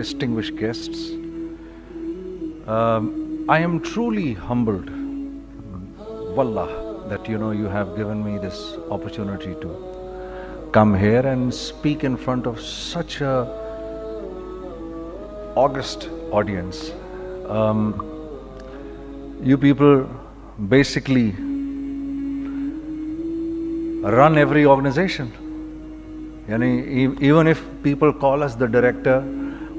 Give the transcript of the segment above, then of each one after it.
distinguished guests, I am truly humbled, wallah, that you have given me this opportunity to come here and speak in front of such a august audience. You people basically run every organization. Even if people call us the director,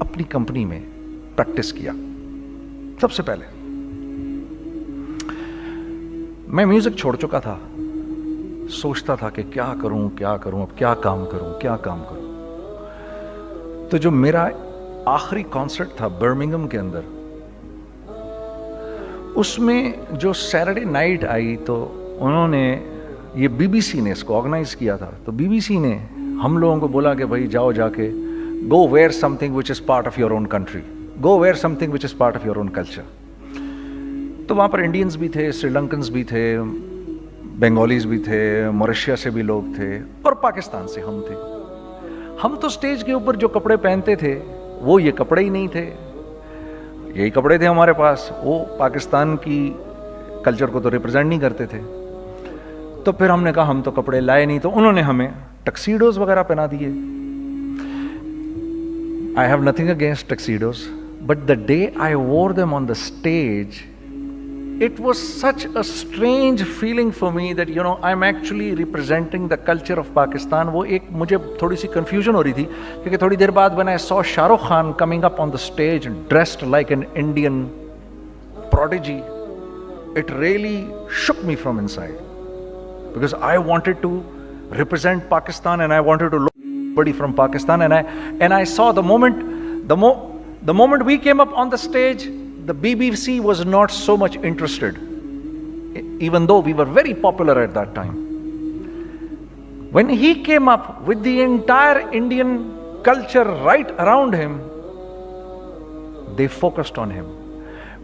اپنی company میں practice کیا. سب سے پہلے میں music چھوڑ چکا تھا, سوچتا تھا کہ کیا کروں اب کیا کام کروں. تو جو میرا آخری کانسرٹ تھا برمنگھم کے اندر, اس میں جو سیٹرڈے نائٹ آئی تو انہوں نے, یہ بی بی سی نے اس کو آرگنائز کیا تھا, تو بی بی سی نے ہم لوگوں کو بولا کہ بھائی جاؤ جا کے go where something which is part of your own country, go where something which is part of your own culture. تو وہاں پر انڈینز بھی تھے, سری لنکنز بھی تھے, بنگالیز بھی تھے, موریشیا سے بھی لوگ تھے, اور پاکستان سے ہم تھے. ہم تو اسٹیج کے اوپر جو کپڑے پہنتے تھے وہ یہ کپڑے ہی نہیں تھے, یہی کپڑے تھے ہمارے پاس, وہ پاکستان کی کلچر کو تو ریپرزینٹ نہیں کرتے تھے. تو پھر ہم نے کہا ہم تو کپڑے لائے نہیں, تو انہوں نے ہمیں ٹکسیڈوز وغیرہ پہنا دیے. I have nothing against tuxedos, but the day I wore them on the stage, it was such a strange feeling for me that, you know, I'm actually representing the culture of Pakistan. وہ ایک مجھے تھوڑی سی confusion ہو رہی تھی, کیونکہ تھوڑی دیر بعد when I saw Shah Rukh Khan coming up on the stage dressed like an Indian prodigy, it really shook me from inside, because I wanted to represent Pakistan and I wanted to look somebody from Pakistan, and I saw the moment we came up on the stage, the BBC was not so much interested, even though we were very popular at that time. When he came up with the entire Indian culture right around him, they focused on him.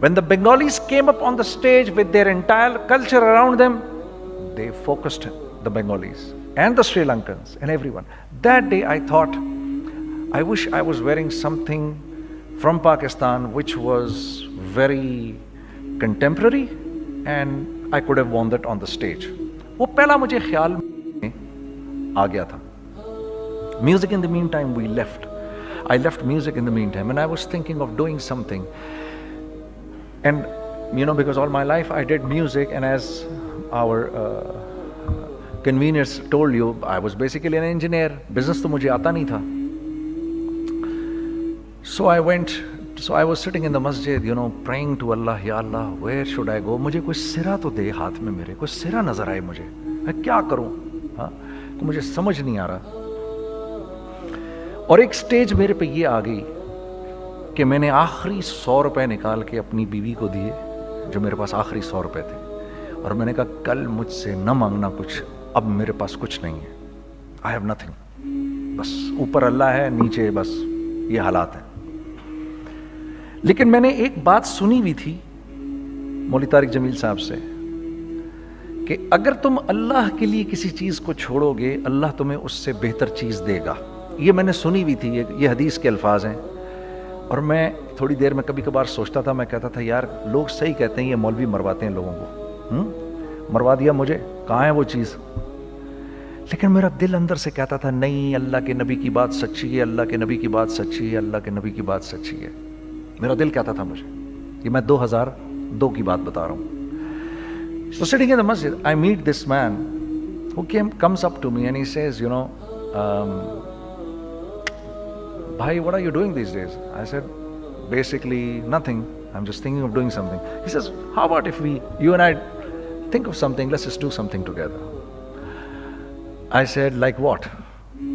When the Bengalis came up on the stage with their entire culture around them, they focused the Bengalis and the Sri Lankans and everyone. That day I thought, I wish I was wearing something from Pakistan which was very contemporary and I could have worn that on the stage. وہ پہلا مجھے خیال میں آ گیا تھا. Music in the meantime we left. I left music in the meantime and I was thinking of doing something. And you know, because all my life I did music, and as our conveners told you, I was basically an engineer. Business to mujhe aata nahi tha. So I was sitting in the masjid, you know, praying to Allah, Ya Allah, where should I go? مجھے کوئی سرا تو دے ہاتھ میں, میرے کوئی سرا نظر آئے مجھے, میں کیا کروں, مجھے سمجھ نہیں آ رہا. اور ایک سٹیج میرے پہ یہ آ گئی کہ میں نے آخری 100 روپے نکال کے اپنی بیوی کو دیے, جو میرے پاس آخری 100 روپے تھے, اور میں نے کہا کل مجھ سے نہ مانگنا کچھ, اب میرے پاس کچھ نہیں ہے, I have nothing, بس اوپر اللہ ہے, نیچے بس یہ حالات ہیں. لیکن میں نے ایک بات سنی ہوئی تھی مولوی طارق جمیل صاحب سے کہ اگر تم اللہ کے لیے کسی چیز کو چھوڑو گے, اللہ تمہیں اس سے بہتر چیز دے گا. یہ میں نے سنی ہوئی تھی, یہ حدیث کے الفاظ ہیں. اور میں تھوڑی دیر میں کبھی کبھار سوچتا تھا, میں کہتا تھا یار لوگ صحیح کہتے ہیں, یہ مولوی مرواتے ہیں لوگوں کو, مروا دیا مجھے, کہاں ہے وہ چیز. لیکن میرا دل اندر سے کہتا تھا نہیں, اللہ کے نبی کی بات سچی ہے, اللہ کے نبی کی بات سچی ہے, اللہ کے نبی کی بات سچی ہے. میرا دل کہتا تھا مجھے, یہ میں 2002 کی بات بتا رہا ہوں. So sitting in the masjid, I meet this man who comes up to me and he says, you know, bhai, what are you doing these days? I said, basically nothing, I'm just thinking of doing something. He says, how about if you and I think of something, let's just do something together. I said, like what?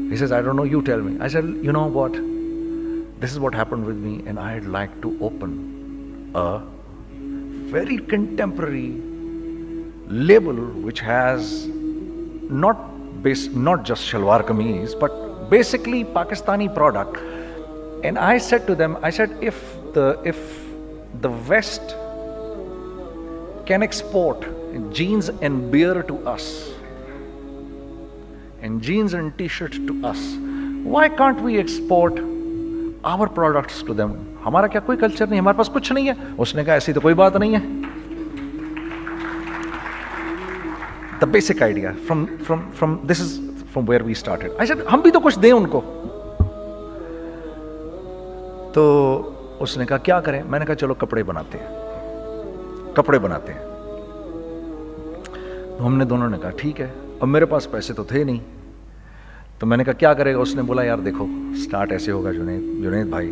He says, I don't know, you tell me. I said, you know what, this is what happened with me, and I'd like to open a very contemporary label which has not just shalwar kameez, but basically Pakistani product. And I said to them, I said, if the West can export jeans and beer to us, and jeans and t-shirts to us, why can't we export our products to them? ہمارا کیا کوئی culture نہیں, ہمارے پاس کچھ نہیں ہے. اس نے کہا ایسی تو کوئی بات نہیں ہے. The basic idea from this is from where we started. I said, ہم بھی تو کچھ دیں ان کو. تو اس نے کہا کیا کریں. میں نے کہا چلو کپڑے بناتے ہیں. ہم نے دونوں نے کہا ٹھیک ہے. اب میرے پاس پیسے تو تھے نہیں, تو میں نے کہا کیا کرے گا. اس نے بولا یار دیکھو, اسٹارٹ ایسے ہوگا جنید بھائی,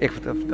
1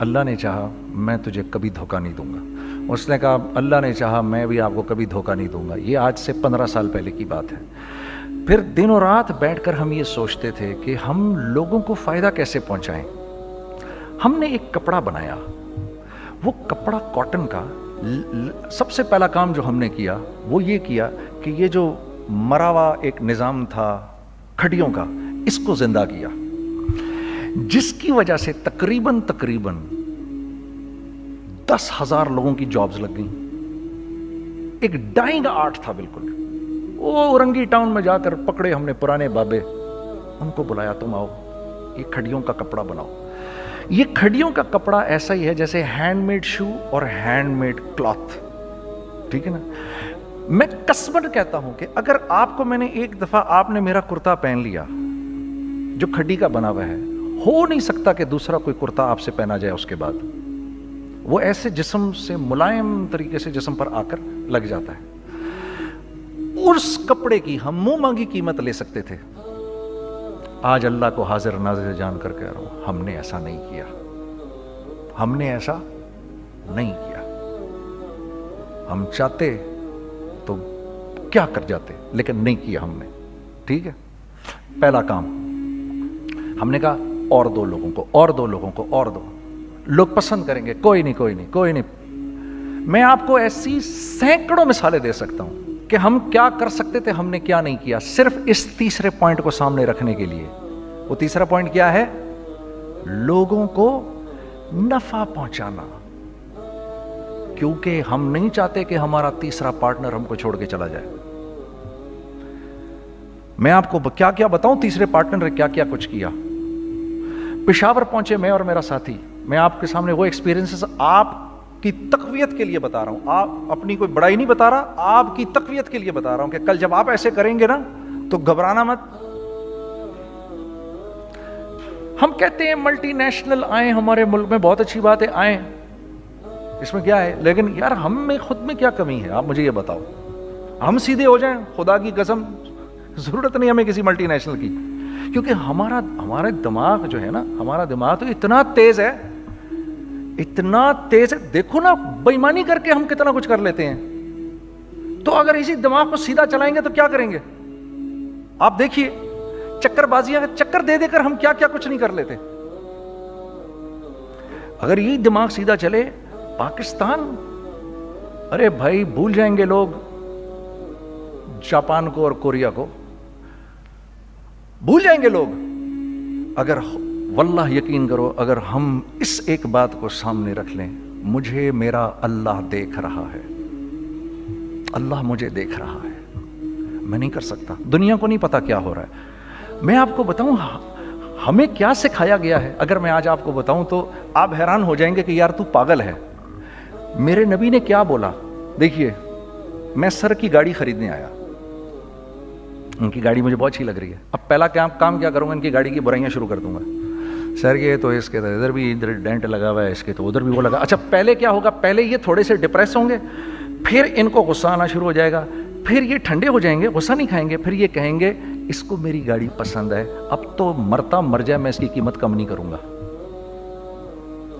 اللہ نے چاہا میں تجھے کبھی دھوکہ نہیں دوں گا. اس نے کہا اللہ نے چاہا میں بھی آپ کو کبھی دھوکہ نہیں دوں گا. یہ آج سے 15 سال پہلے کی بات ہے. پھر دن و رات بیٹھ کر ہم یہ سوچتے تھے کہ ہم لوگوں کو فائدہ کیسے پہنچائیں. ہم نے ایک کپڑا بنایا. وہ کپڑا کاٹن کا. سب سے پہلا کام جو ہم نے کیا وہ یہ کیا کہ یہ جو مرا ہوا ایک نظام تھا کھڑیوں کا, اس کو زندہ کیا, جس کی وجہ سے تقریباً 10,000 لوگوں کی جابز لگ گئیں. ایک ڈائنگ آرٹ تھا بالکل. وہ اورنگی ٹاؤن میں جا کر پکڑے ہم نے پرانے بابے, ان کو بلایا تم آؤ یہ کھڑیوں کا کپڑا بناؤ. یہ کھڑیوں کا کپڑا ایسا ہی ہے جیسے ہینڈ میڈ شو اور ہینڈ میڈ کلاتھ. ٹھیک ہے نا. میں قسمن کہتا ہوں کہ اگر آپ کو میں نے ایک دفعہ آپ نے میرا کرتا پہن لیا جو کھڑی کا بنا ہوا ہے, ہو نہیں سکتا کہ دوسرا کوئی کرتا آپ سے پہنا جائے اس کے بعد. وہ ایسے جسم سے ملائم طریقے سے جسم پر آ کر لگ جاتا ہے. اس کپڑے کی ہم منہ مانگی قیمت لے سکتے تھے. آج اللہ کو حاضر ناظر جان کر کہہ رہا ہوں, ہم نے ایسا نہیں کیا. ہم نے ایسا نہیں کیا. ہم چاہتے تو کیا کر جاتے, لیکن نہیں کیا ہم نے. ٹھیک ہے. پہلا کام ہم نے کہا اور دو لوگوں کو, اور دو لوگوں کو, اور دو لوگ پسند کریں گے. کوئی نہیں کوئی نہیں کوئی نہیں. میں آپ کو ایسی سینکڑوں مثالیں دے سکتا ہوں کہ ہم کیا کر سکتے تھے, ہم نے کیا نہیں کیا, صرف اس تیسرے پوائنٹ کو سامنے رکھنے کے لیے. وہ تیسرا پوائنٹ کیا ہے؟ لوگوں کو نفع پہنچانا. کیونکہ ہم نہیں چاہتے کہ ہمارا تیسرا پارٹنر ہم کو چھوڑ کے چلا جائے. میں آپ کو کیا کیا بتاؤں, تیسرے پارٹنر نے کیا کیا کچھ کیا. پشاور پہنچے میں اور میرا ساتھی. میں آپ کے سامنے وہ ایکسپیرینسز آپ کی تقویت کے لیے بتا رہا ہوں. آپ اپنی کوئی بڑائی نہیں بتا رہا, آپ کی تقویت کے لیے بتا رہا ہوں کہ کل جب آپ ایسے کریں گے نا تو گھبرانا مت. ہم کہتے ہیں ملٹی نیشنل آئیں ہمارے ملک میں, بہت اچھی بات ہے, آئیں, اس میں کیا ہے, لیکن یار ہم میں خود میں کیا کمی ہے, آپ مجھے یہ بتاؤ. ہم سیدھے ہو جائیں, خدا کی قسم ضرورت نہیں ہمیں کسی ملٹی نیشنل کی. کیونکہ ہمارا دماغ جو ہے نا, ہمارا دماغ تو اتنا تیز ہے, اتنا تیز ہے. دیکھو نا بےایمانی کر کے ہم کتنا کچھ کر لیتے ہیں. تو اگر اسی دماغ کو سیدھا چلائیں گے تو کیا کریں گے آپ دیکھیے. چکر بازیاں چکر دے دے کر ہم کیا کیا کچھ نہیں کر لیتے. اگر یہی دماغ سیدھا چلے, پاکستان, ارے بھائی بھول جائیں گے لوگ جاپان کو اور کوریا کو, بھول جائیں گے لوگ. اگر واللہ یقین کرو, اگر ہم اس ایک بات کو سامنے رکھ لیں, مجھے میرا اللہ دیکھ رہا ہے, اللہ مجھے دیکھ رہا ہے, میں نہیں کر سکتا. دنیا کو نہیں پتا کیا ہو رہا ہے. میں آپ کو بتاؤں ہمیں کیا سکھایا گیا ہے. اگر میں آج آپ کو بتاؤں تو آپ حیران ہو جائیں گے کہ یار تو پاگل ہے. میرے نبی نے کیا بولا. دیکھیے میں سر کی گاڑی خریدنے آیا, ان کی گاڑی مجھے بہت اچھی لگ رہی ہے. اب پہلا کام کیا کروں گا, ان کی گاڑی کی برائیاں شروع کر دوں گا. سر کے تو اس کے تو ادھر بھی ادھر ڈینٹ لگا ہوا ہے, اس کے تو ادھر بھی وہ لگا. اچھا پہلے کیا ہوگا, پہلے یہ تھوڑے سے ڈپریس ہوں گے, پھر ان کو غصہ آنا شروع ہو جائے گا, پھر یہ ٹھنڈے ہو جائیں گے, غصہ نہیں کھائیں گے, پھر یہ کہیں گے اس کو میری گاڑی پسند ہے, اب تو مرتا مر جائے میں اس کی قیمت کم نہیں کروں گا.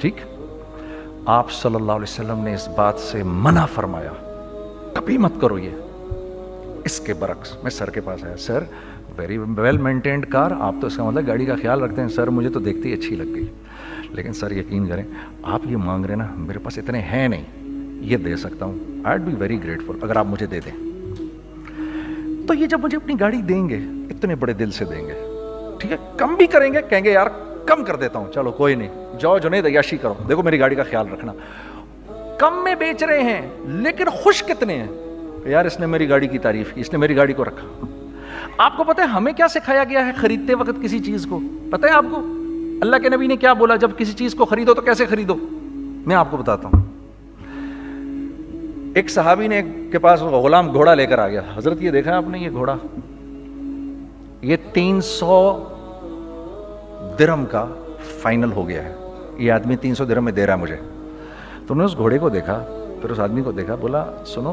ٹھیک. آپ صلی اللہ علیہ وسلم نے اس بات سے منع فرمایا, کبھی مت کرو یہ. اس کے برعکس میں سر کے پاس آیا, سر ویری ویل مینٹینڈ کار, آپ تو اس کا مطلب گاڑی کا خیال رکھتے ہیں. سر مجھے تو دیکھتے ہی اچھی لگ گئی, لیکن سر یقین کریں آپ یہ مانگ رہے نا, میرے پاس اتنے ہیں نہیں, یہ دے سکتا ہوں. I would be very grateful اگر آپ مجھے دے دیں. تو یہ جب مجھے اپنی گاڑی دیں گے, اتنے بڑے دل سے دیں گے, ٹھیک ہے, کم بھی کریں گے, کہیں گے یار کم کر دیتا ہوں, چلو کوئی نہیں, جاؤ جنید عیاشی کرو, دیکھو میری گاڑی کا خیال رکھنا. کم میں بیچ رہے ہیں لیکن خوش کتنے ہیں, یار اس نے میری گاڑی کی تعریف کی, اس نے میری گاڑی کو رکھا. آپ کو پتہ ہے ہمیں کیا سکھایا گیا ہے خریدتے وقت کسی چیز کو, پتہ ہے آپ کو اللہ کے نبی نے کیا بولا, جب کسی چیز کو خریدو تو کیسے خریدو. میں آپ کو بتاتا ہوں. ایک صحابی نے کے پاس غلام گھوڑا لے کر آ گیا. حضرت یہ دیکھا آپ نے, یہ گھوڑا یہ 300 درہم کا فائنل ہو گیا ہے, یہ آدمی 300 درہم میں دے رہا ہے مجھے. تو نے اس گھوڑے کو دیکھا, پھر اس آدمی کو دیکھا, بولا سنو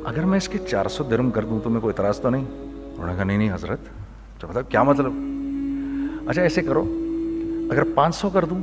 اگر میں اس کے 400 درہم کر دوں تو میں کوئی اعتراض تو نہیں. انہوں نے کہا نہیں حضرت. تو بتا کیا مطلب. اچھا ایسے کرو, اگر 500 کر دوں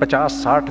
50, 60,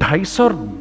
250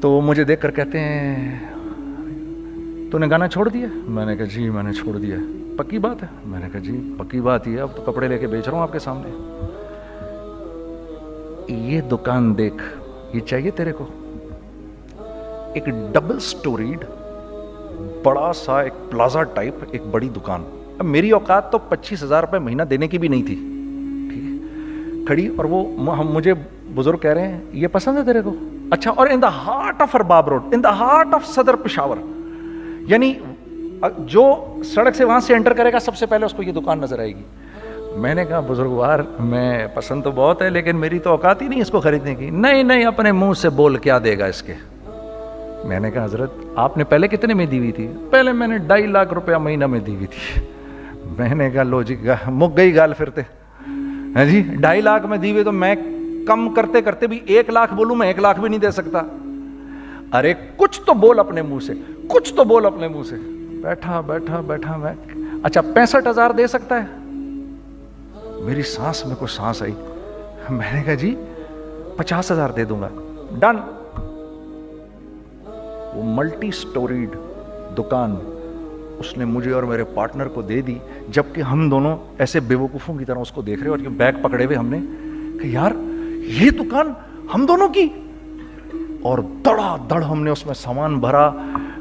تو وہ مجھے دیکھ کر کہتے ہیں تو نے گانا چھوڑ دیا؟ میں نے کہا جی میں نے چھوڑ دیا. پکی بات ہے؟ میں نے کہا جی پکی بات ہی ہے, اب تو کپڑے لے کے بیچ رہا ہوں آپ کے سامنے. یہ دکان دیکھ, یہ چاہیے تیرے کو؟ ایک ڈبل سٹوریڈ بڑا سا ایک پلازا ٹائپ ایک بڑی دکان. اب میری اوقات تو 25,000 روپے مہینہ دینے کی بھی نہیں تھی, ٹھیک ہے, کھڑی. اور وہ مجھے بزرگ کہہ رہے ہیں یہ پسند ہے تیرے کو؟ اچھا. اور in the heart of Arbab road, in the heart of Saddar Peshawar, یعنی جو سڑک سے وہاں سے انٹر کرے گا سب سے پہلے اس کو یہ دکان نظر آئے گی. میں نے کہا بزرگوار میں پسند تو بہت ہے لیکن میری تو اوقات ہی نہیں اس کو خریدنے کی. نہیں اپنے منہ سے بول کیا دے گا اس کے. میں نے کہا حضرت آپ نے پہلے کتنے میں دی ہوئی تھی؟ پہلے میں نے 2.5 لاکھ روپیہ مہینہ میں دی ہوئی تھی. میں نے کہا لو جی مک گئی گال پھرتے ہیں جی. 2.5 لاکھ میں دی ہوئی تو میں کم کرتے کرتے بھی 1 لاکھ بولوں, میں 1 لاکھ بھی نہیں دے سکتا. ارے کچھ تو بول اپنے منہ سے, کچھ تو بول اپنے منہ سے. بیٹھا میں اچھا 65,000 دے سکتا ہے؟ میری سانس میں کوئی سانس آئی. میں نے کہا جی 50,000 دے دوں گا. ڈن. وہ ملٹی سٹوریڈ دکان اس نے مجھے اور میرے پارٹنر کو دے دی, جبکہ ہم دونوں ایسے بیوقوفوں کی طرح اس کو دیکھ رہے اور بیگ پکڑے ہوئے. ہم نے کہ یار یہ دکان ہم دونوں کی, اور دڑا دڑ ہم نے اس میں سامان بھرا.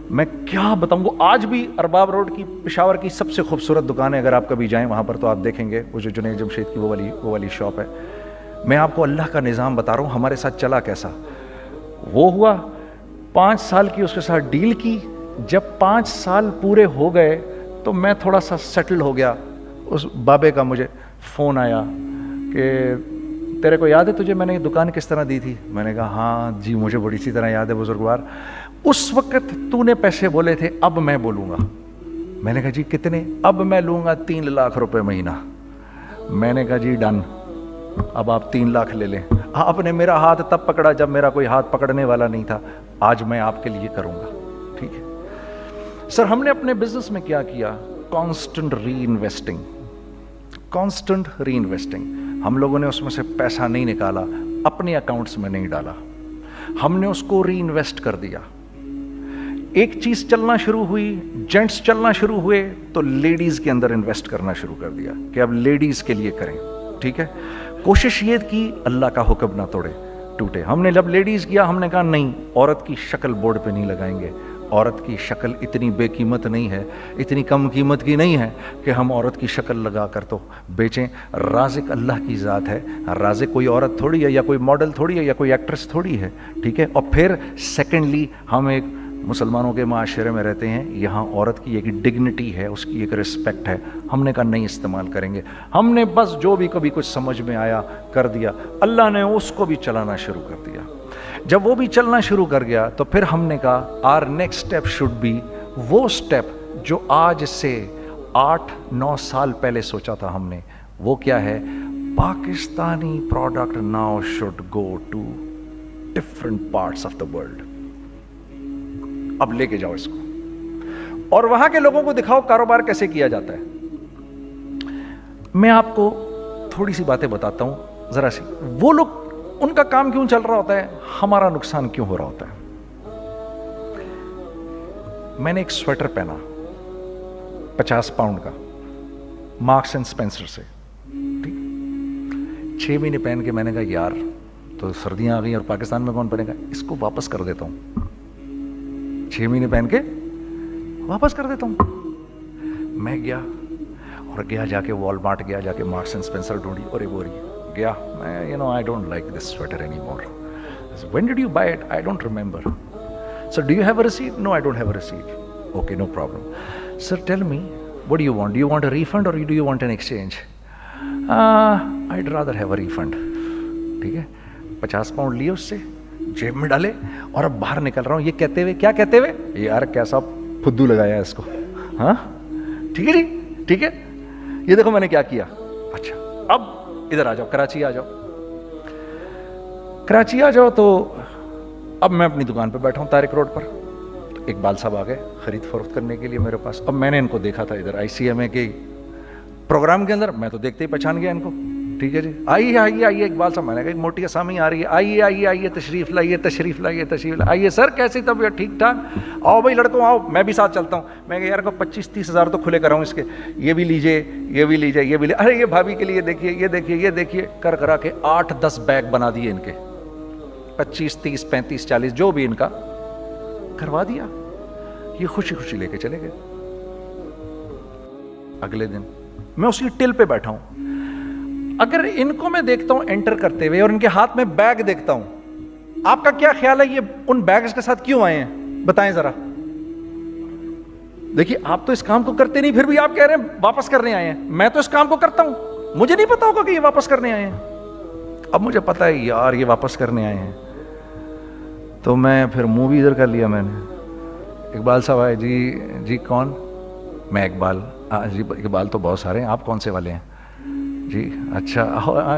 میں کیا بتاؤں, وہ آج بھی ارباب روڈ کی پشاور کی سب سے خوبصورت دکان ہے. اگر آپ کبھی جائیں وہاں پر تو آپ دیکھیں گے وہ جو جنید جمشید کی وہ والی شاپ ہے. میں آپ کو اللہ کا نظام بتا رہا ہوں ہمارے ساتھ چلا کیسا. وہ ہوا 5 سال کی اس کے ساتھ ڈیل کی. جب 5 سال پورے ہو گئے تو میں تھوڑا سا سیٹل ہو گیا. اس بابے کا مجھے فون آیا کہ تیرے کو یاد ہے تجھے میں نے یہ دکان کس طرح دی تھی؟ میں نے کہا ہاں جی مجھے بڑی سی طرح یاد ہے بزرگوار. اس وقت تو نے پیسے بولے تھے, اب میں بولوں گا. میں نے کہا جی کتنے؟ اب میں لوں گا 3 لاکھ روپے مہینہ. میں نے کہا جی ڈن, اب آپ 3 لاکھ لے لیں. آپ نے میرا ہاتھ تب پکڑا جب میرا کوئی ہاتھ پکڑنے والا نہیں تھا. آج میں آپ کے لیے کروں گا, ٹھیک ہے سر. ہم نے اپنے بزنس میں کیا کیا؟ کانسٹنٹ ری انویسٹنگ. ہم لوگوں نے اس میں سے پیسہ نہیں نکالا, اپنے اکاؤنٹس میں نہیں ڈالا, ہم نے اس کو ری انویسٹ کر دیا. ایک چیز چلنا شروع ہوئی, جینٹس چلنا شروع ہوئے تو لیڈیز کے اندر انویسٹ کرنا شروع کر دیا کہ اب لیڈیز کے لیے کریں, ٹھیک ہے. کوشش یہ کی اللہ کا حکم نہ ٹوٹے. ہم نے جب لیڈیز کیا ہم نے کہا نہیں, عورت کی شکل بورڈ پہ نہیں لگائیں گے. عورت کی شکل اتنی بے قیمت نہیں ہے, اتنی کم قیمت کی نہیں ہے کہ ہم عورت کی شکل لگا کر تو بیچیں. رازق اللہ کی ذات ہے. رازق کوئی عورت تھوڑی ہے, یا کوئی ماڈل تھوڑی ہے, یا کوئی ایکٹریس تھوڑی ہے, ٹھیک ہے. اور پھر سیکنڈلی ہم ایک مسلمانوں کے معاشرے میں رہتے ہیں, یہاں عورت کی ایک ڈگنیٹی ہے, اس کی ایک رسپیکٹ ہے. ہم نے کہا نہیں استعمال کریں گے. ہم نے بس جو بھی کبھی کچھ سمجھ میں آیا کر دیا. اللہ نے اس کو بھی چلانا شروع کر دیا. جب وہ بھی چلنا شروع کر گیا تو پھر ہم نے کہا our next step should be وہ اسٹیپ جو آج سے 8-9 سال پہلے سوچا تھا ہم نے. وہ کیا ہے؟ Pakistani product now should go to different parts of the world. اب لے کے جاؤ اس کو اور وہاں کے لوگوں کو دکھاؤ کاروبار کیسے کیا جاتا ہے. میں آپ کو تھوڑی سی باتیں بتاتا ہوں ذرا سی. وہ لوگ ان کا کام کیوں چل رہا ہوتا ہے, ہمارا نقصان کیوں ہو رہا ہوتا ہے. میں نے ایک سویٹر پہنا 50 پاؤنڈ کا مارکس اینڈ اسپینسر سے, ٹھیک. 6 مہینے پہن کے میں نے کہا یار تو سردیاں آ گئی اور پاکستان میں کون پہنے گا, اس کو واپس کر دیتا ہوں. 6 مہینے پہن کے واپس کر دیتا ہوں. میں گیا جا کے وال مارٹ گیا, جا کے مارکس اینڈ اسپینسر ڈھونڈی اور یہ بوری گیا. میں I don't like this sweater anymore. I said, when did you buy it? I don't remember. Sir, do you have a receipt? No, I don't have a receipt. Okay, no problem. Sir, tell me, what do you want? Do you want a refund or do you want an exchange? I'd rather have a refund. ٹھیک ہے. 50 pound لیے اس سے, جیب میں ڈالے اور اب باہر نکل رہا ہوں. یہ کہتے ہوئے, کیا کہتے ہوئے, یار کیسا پھدو لگایا اس کو. ہاں ٹھیک ہے جی, ٹھیک ہے. یہ دیکھو میں نے کیا کیا. اچھا اب ادھر آ جاؤ, کراچی آ جاؤ. تو اب میں اپنی دکان پہ بیٹھا ہوں طارق روڈ پر. تو اقبال صاحب آ گئے خرید فروخت کرنے کے لیے میرے پاس. اب میں نے ان کو دیکھا تھا ادھر ICMA کے پروگرام کے اندر, میں تو دیکھتے ہی پہچان گیا ان کو. ٹھیک ہے جی, آئیے آئیے آئیے, اقبال صاحب, میں نے کہا ایک موٹی اسامی آ رہی ہے, آئیے آئیے آئیے, تشریف لائیے تشریف لائیے تشریف لائیے, آئیے سر کیسی طبیعت, ٹھیک ٹھاک, آؤ بھائی لڑکوں آؤ, میں بھی ساتھ چلتا ہوں. میں کہا یار کو 25-30 ہزار تو کھلے کراؤں اس کے, یہ بھی لیجیے یہ بھی لیجیے یہ بھی لیجیے, ارے یہ بھابھی کے لیے دیکھیے یہ دیکھیے یہ دیکھیے, کر کرا کے 8-10 بیگ بنا دیے ان کے, 25-30-35-40 جو بھی ان کا کروا دیا. یہ خوشی خوشی لے کے چلے گئے. اگلے دن میں اسی ٹل پہ بیٹھا ہوں, اگر ان کو میں دیکھتا ہوں انٹر کرتے ہوئے اور ان کے ہاتھ میں بیگ دیکھتا ہوں, آپ کا کیا خیال ہے یہ ان بیگز کے ساتھ کیوں آئے ہیں, بتائیں ذرا. دیکھیے آپ تو اس کام کو کرتے نہیں, پھر بھی آپ کہہ رہے ہیں واپس کرنے آئے ہیں. میں تو اس کام کو کرتا ہوں, مجھے نہیں پتا ہوگا کہ یہ واپس کرنے آئے ہیں. اب مجھے پتا ہے یار یہ واپس کرنے آئے ہیں, تو میں پھر منہ بھی ادھر کر لیا. میں نے, اقبال صاحب آئے, جی کون, میں اقبال. جی اقبال تو بہت سارے ہیں, آپ کون سے والے ہیں جی, اچھا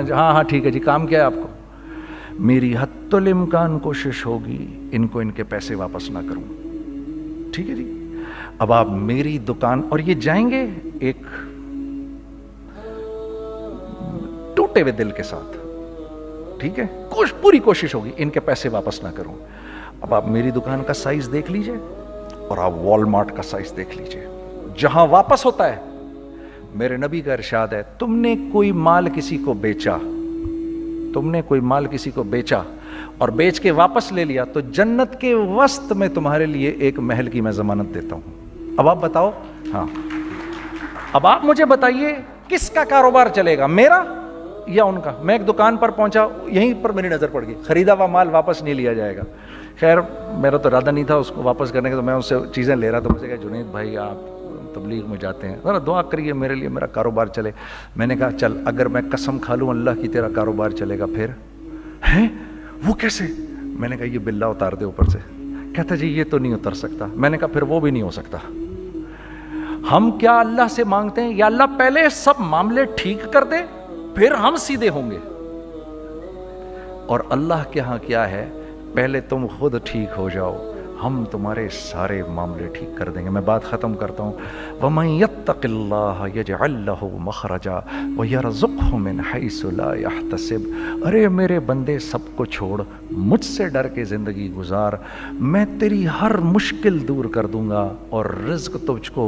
ہاں ٹھیک ہے جی, کام کیا ہے آپ کو. میری حتی الامکان کوشش ہوگی ان کو ان کے پیسے واپس نہ کروں. ٹھیک ہے جی, اب آپ میری دکان, اور یہ جائیں گے ایک ٹوٹے ہوئے دل کے ساتھ, ٹھیک ہے, پوری کوشش ہوگی ان کے پیسے واپس نہ کروں. اب آپ میری دکان کا سائز دیکھ لیجئے اور آپ وال مارٹ کا سائز دیکھ لیجئے, جہاں واپس ہوتا ہے. میرے نبی کا ارشاد ہے, تم نے کوئی مال کسی کو بیچا, تم نے کوئی مال کسی کو بیچا اور بیچ کے واپس لے لیا, تو جنت کے وسط میں تمہارے لیے ایک محل کی میں ضمانت دیتا ہوں. اب آپ بتاؤ, ہاں اب آپ مجھے بتائیے کس کا کاروبار چلے گا, میرا یا ان کا. میں ایک دکان پر پہنچا, یہیں پر میری نظر پڑ گئی, خریدا ہوا مال واپس نہیں لیا جائے گا. خیر میرا تو ارادہ نہیں تھا اس کو واپس کرنے کا, تو میں اس سے چیزیں لے رہا. تو مجھے کہا جنید بھائی آپ تبلیغ میں جاتے ہیں, ذرا دعا کریے میرے لیے, میرا کاروبار چلے. میں نے کہا چل, اگر میں قسم کھا لوں اللہ کی تیرا کاروبار چلے گا, پھر ہیں وہ کیسے. میں نے کہا یہ بلا اتار دے اوپر سے. کہتا جی یہ تو نہیں اتر سکتا. میں نے کہا پھر وہ بھی نہیں ہو سکتا. ہم کیا اللہ سے مانگتے ہیں, یا اللہ پہلے سب معاملے ٹھیک کر دے پھر ہم سیدھے ہوں گے, اور اللہ کے ہاں کیا ہے, پہلے تم خود ٹھیک ہو جاؤ, ہم تمہارے سارے معاملے ٹھیک کر دیں گے. میں بات ختم کرتا ہوں. وَمَن يَتَّقِ اللَّهَ يَجْعَل لَّهُ مَخْرَجًا وَيَرْزُقْهُ مِنْ حَيْثُ لَا يَحْتَسِبُ. ارے میرے بندے سب کو چھوڑ, مجھ سے ڈر کے زندگی گزار, میں تیری ہر مشکل دور کر دوں گا اور رزق تجھ کو